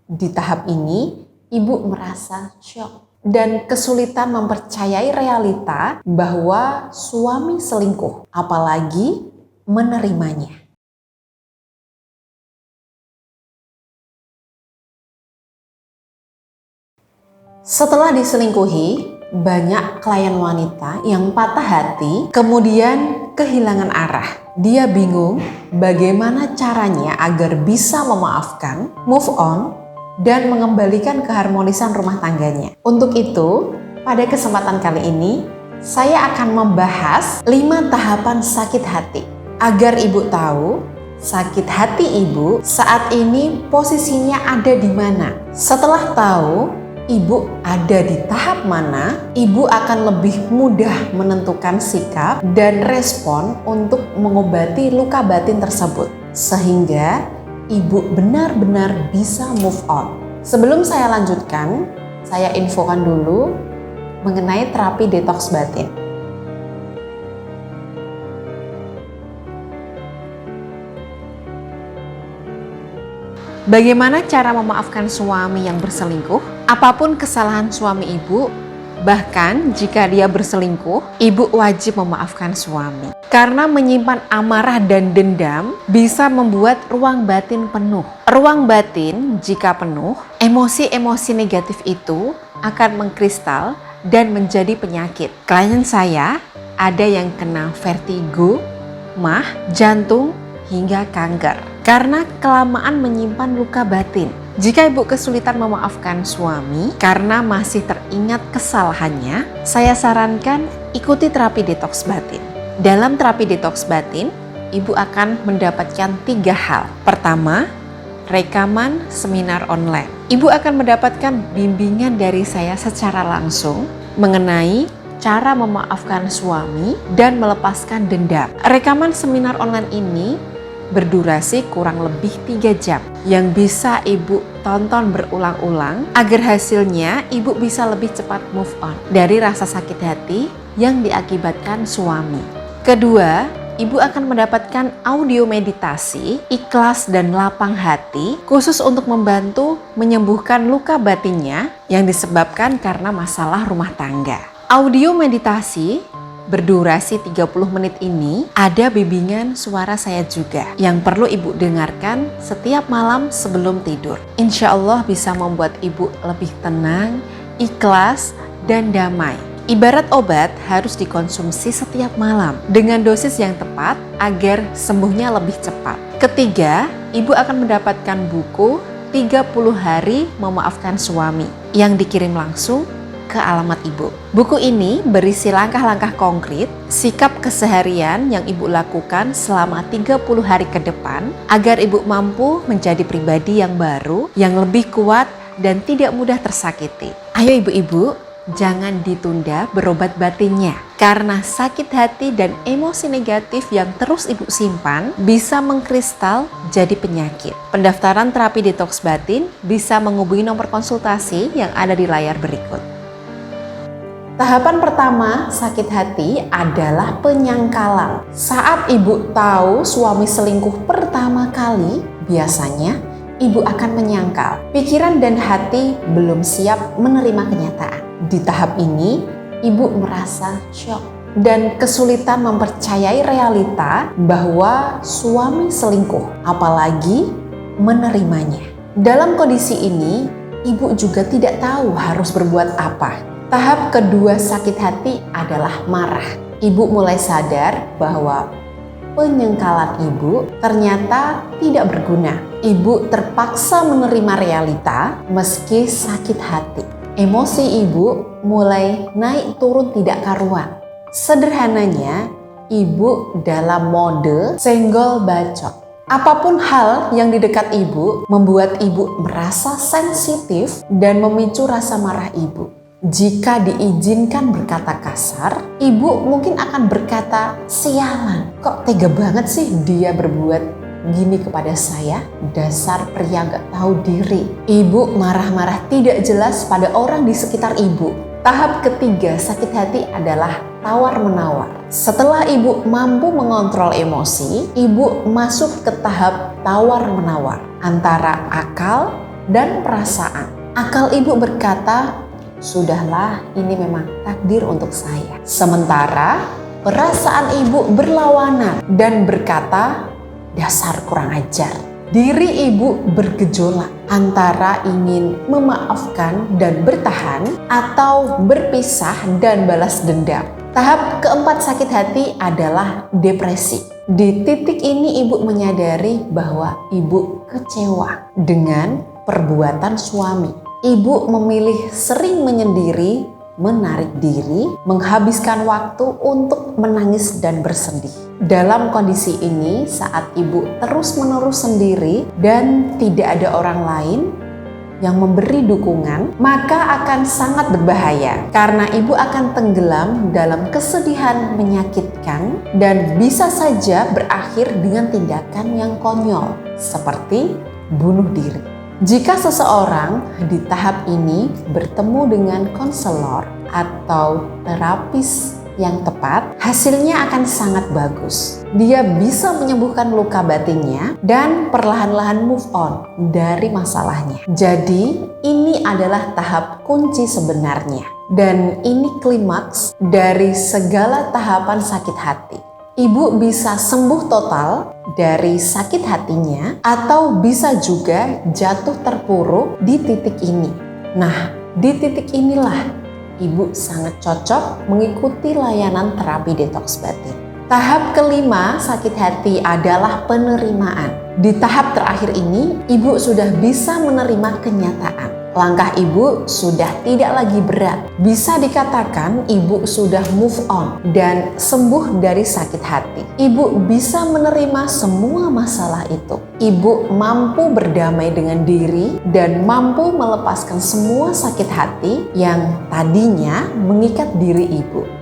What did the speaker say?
Di tahap ini, ibu merasa syok dan kesulitan mempercayai realita bahwa suami selingkuh, apalagi menerimanya. Setelah diselingkuhi, banyak klien wanita yang patah hati, kemudian kehilangan arah. Dia bingung bagaimana caranya agar bisa memaafkan, move on, dan mengembalikan keharmonisan rumah tangganya. Untuk itu, pada kesempatan kali ini, saya akan membahas 5 tahapan sakit hati. Agar ibu tahu, sakit hati ibu saat ini posisinya ada di mana. Setelah tahu ibu ada di tahap mana, ibu akan lebih mudah menentukan sikap dan respon untuk mengobati luka batin tersebut, sehingga ibu benar-benar bisa move on. Sebelum saya lanjutkan, saya infokan dulu mengenai terapi detoks batin. Bagaimana cara memaafkan suami yang berselingkuh? Apapun kesalahan suami ibu, bahkan jika dia berselingkuh, ibu wajib memaafkan suami. Karena menyimpan amarah dan dendam bisa membuat ruang batin penuh. Ruang batin jika penuh, emosi-emosi negatif itu akan mengkristal dan menjadi penyakit. Klien saya ada yang kena vertigo, mah, jantung, hingga kanker. Karena kelamaan menyimpan luka batin. Jika ibu kesulitan memaafkan suami karena masih teringat kesalahannya, saya sarankan ikuti terapi detoks batin. Dalam terapi detoks batin, ibu akan mendapatkan 3 hal. Pertama, rekaman seminar online. Ibu akan mendapatkan bimbingan dari saya secara langsung mengenai cara memaafkan suami dan melepaskan dendam. Rekaman seminar online ini berdurasi kurang lebih 3 jam yang bisa ibu tonton berulang-ulang agar hasilnya ibu bisa lebih cepat move on dari rasa sakit hati yang diakibatkan suami. Kedua, ibu akan mendapatkan audio meditasi, ikhlas dan lapang hati khusus untuk membantu menyembuhkan luka batinnya yang disebabkan karena masalah rumah tangga. Audio meditasi berdurasi 30 menit ini ada bimbingan suara saya juga yang perlu ibu dengarkan setiap malam sebelum tidur. Insya Allah bisa membuat ibu lebih tenang, ikhlas, dan damai. Ibarat obat harus dikonsumsi setiap malam dengan dosis yang tepat agar sembuhnya lebih cepat. Ketiga, ibu akan mendapatkan buku 30 hari memaafkan suami yang dikirim langsung ke alamat ibu. Buku ini berisi langkah-langkah konkret, sikap keseharian yang ibu lakukan selama 30 hari ke depan agar ibu mampu menjadi pribadi yang baru, yang lebih kuat dan tidak mudah tersakiti. Ayo ibu-ibu, jangan ditunda berobat batinnya. Karena sakit hati dan emosi negatif yang terus ibu simpan bisa mengkristal jadi penyakit. Pendaftaran terapi detoks batin bisa menghubungi nomor konsultasi yang ada di layar berikut. Tahapan pertama sakit hati adalah penyangkalan. Saat ibu tahu suami selingkuh pertama kali, biasanya ibu akan menyangkal. Pikiran dan hati belum siap menerima kenyataan. Di tahap ini, ibu merasa syok dan kesulitan mempercayai realita bahwa suami selingkuh, apalagi menerimanya. Dalam kondisi ini, ibu juga tidak tahu harus berbuat apa. Tahap kedua sakit hati adalah marah. Ibu mulai sadar bahwa penyangkalan ibu ternyata tidak berguna. Ibu terpaksa menerima realita meski sakit hati. Emosi ibu mulai naik turun tidak karuan. Sederhananya, ibu dalam mode senggol bacot. Apapun hal yang di dekat ibu membuat ibu merasa sensitif dan memicu rasa marah ibu. Jika diizinkan berkata kasar, ibu mungkin akan berkata, sialan, kok tega banget sih dia berbuat gini kepada saya, dasar pria gak tahu diri. Ibu marah-marah tidak jelas pada orang di sekitar ibu. Tahap ketiga sakit hati adalah tawar-menawar. Setelah ibu mampu mengontrol emosi, ibu masuk ke tahap tawar-menawar antara akal dan perasaan. Akal ibu berkata, "Sudahlah, ini memang takdir untuk saya." Sementara perasaan ibu berlawanan dan berkata, "Dasar kurang ajar." Diri ibu bergejolak antara ingin memaafkan dan bertahan atau berpisah dan balas dendam. Tahap keempat sakit hati adalah depresi. Di titik ini ibu menyadari bahwa ibu kecewa dengan perbuatan suami. Ibu memilih sering menyendiri, menarik diri, menghabiskan waktu untuk menangis dan bersedih. Dalam kondisi ini, saat ibu terus-menerus sendiri dan tidak ada orang lain yang memberi dukungan, maka akan sangat berbahaya karena ibu akan tenggelam dalam kesedihan menyakitkan dan bisa saja berakhir dengan tindakan yang konyol seperti bunuh diri. Jika seseorang di tahap ini bertemu dengan konselor atau terapis yang tepat, hasilnya akan sangat bagus. Dia bisa menyembuhkan luka batinnya dan perlahan-lahan move on dari masalahnya. Jadi, ini adalah tahap kunci sebenarnya. Dan ini klimaks dari segala tahapan sakit hati. Ibu bisa sembuh total dari sakit hatinya atau bisa juga jatuh terpuruk di titik ini. Nah, di titik inilah ibu sangat cocok mengikuti layanan terapi detoks batin. Tahap kelima sakit hati adalah penerimaan. Di tahap terakhir ini, ibu sudah bisa menerima kenyataan. Langkah ibu sudah tidak lagi berat. Bisa dikatakan ibu sudah move on dan sembuh dari sakit hati. Ibu bisa menerima semua masalah itu. Ibu mampu berdamai dengan diri dan mampu melepaskan semua sakit hati yang tadinya mengikat diri ibu.